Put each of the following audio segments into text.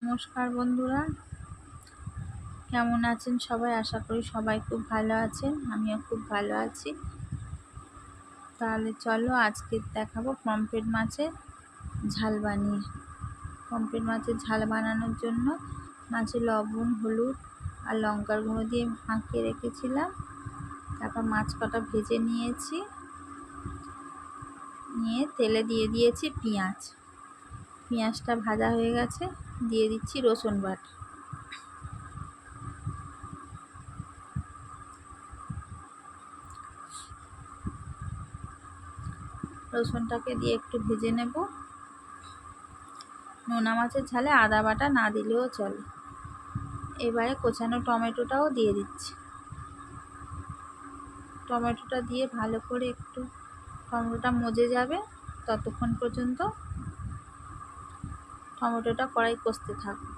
নমস্কার বন্ধুরা, কেমন আছেন সবাই? আশা করি সবাই খুব ভালো আছেন, আমিও খুব ভালো আছি। তাহলে চলো আজকে দেখাবো পমফ্রেট মাছের ঝাল বানিয়ে। পমফ্রেট মাছের ঝাল বানানোর জন্য মাছে লবণ, হলুদ আর লঙ্কার গুঁড়ো দিয়ে মাখিয়ে রেখেছিলাম। তারপর মাছ কটা ভেজে নিয়েছি, নিয়ে তেলে দিয়ে দিয়েছি পেঁয়াজটা ভাজা হয়ে গেছে, দিয়ে দিচ্ছি রসুন বাটা। রসুনটাকে দিয়ে একটু ভেজে নেব। নোনা মাছের ঝালে আদা বাটা না দিলেও চলে। এবারে কোচানো টমেটোটাও দিয়ে দিচ্ছি। টমেটোটা দিয়ে ভালো করে একটু টমেটোটা মজে যাবে, ততক্ষণ পর্যন্ত টমেটোটা কড়াই কষতে থাকবে।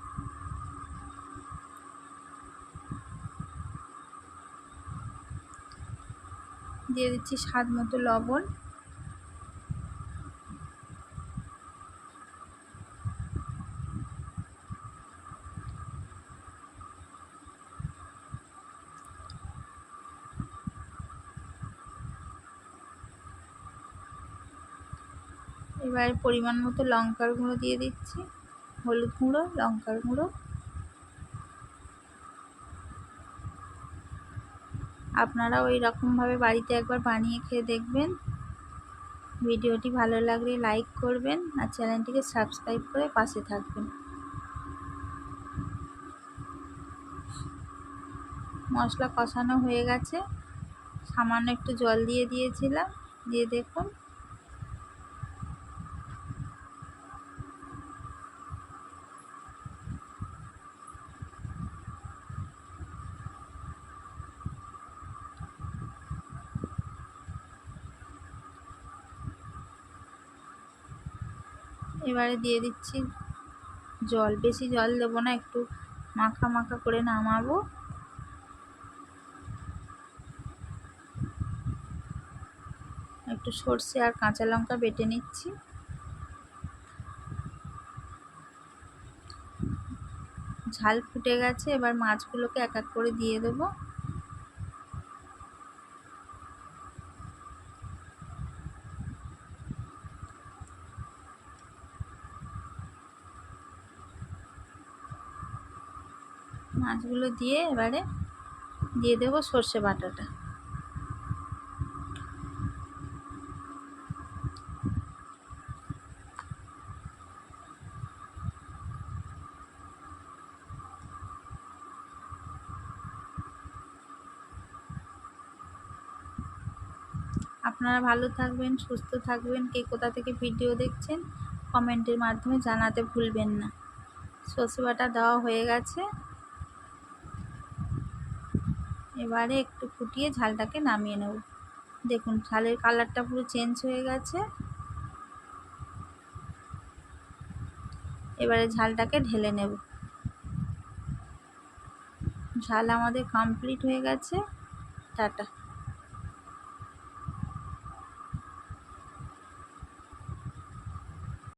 দিয়ে দিচ্ছি স্বাদ মতো লবণ। এবারে পরিমাণ মতো লঙ্কার গুঁড়ো দিয়ে দিচ্ছি, হলুদ গুঁড়ো, লঙ্কার গুঁড়ো। আপনারাও এই রকমভাবে বাড়িতে একবার বানিয়ে খেয়ে দেখবেন। ভিডিওটি ভালো লাগলে লাইক করবেন আর চ্যানেলটিকে সাবস্ক্রাইব করে পাশে থাকবেন। মশলা কষানো হয়ে গেছে, সামান্য একটু জল দিয়ে দিয়েছিলাম, দিয়ে দেখুন এবারে দিয়ে দিচ্ছি জল। বেশি জল দেবো না, একটু মাখা মাখা করে নামাবো। একটু সর্ষে আর কাঁচা লঙ্কা বেটে নিচ্ছি। ঝাল ফুটে গেছে, এবার মাছগুলোকে এক এক করে দিয়ে দেবো। মাছগুলো দিয়ে এবারে দিয়ে দেবো সর্ষে বাটাটা। আপনারা ভালো থাকবেন, সুস্থ থাকবেন। কে কোথা থেকে ভিডিও দেখছেন কমেন্টের মাধ্যমে জানাতে ভুলবেন না। সর্ষে বাটা দেওয়া হয়ে গেছে, এবারে একটু ফুটিয়ে ঝালটাকে নামিয়ে নেব। দেখুন ঝালের কালারটা পুরো চেঞ্জ হয়ে গেছে। এবারে ঝালটাকে ঢেলে নেব। ঝাল আমাদের কমপ্লিট হয়ে গেছে। টাটা।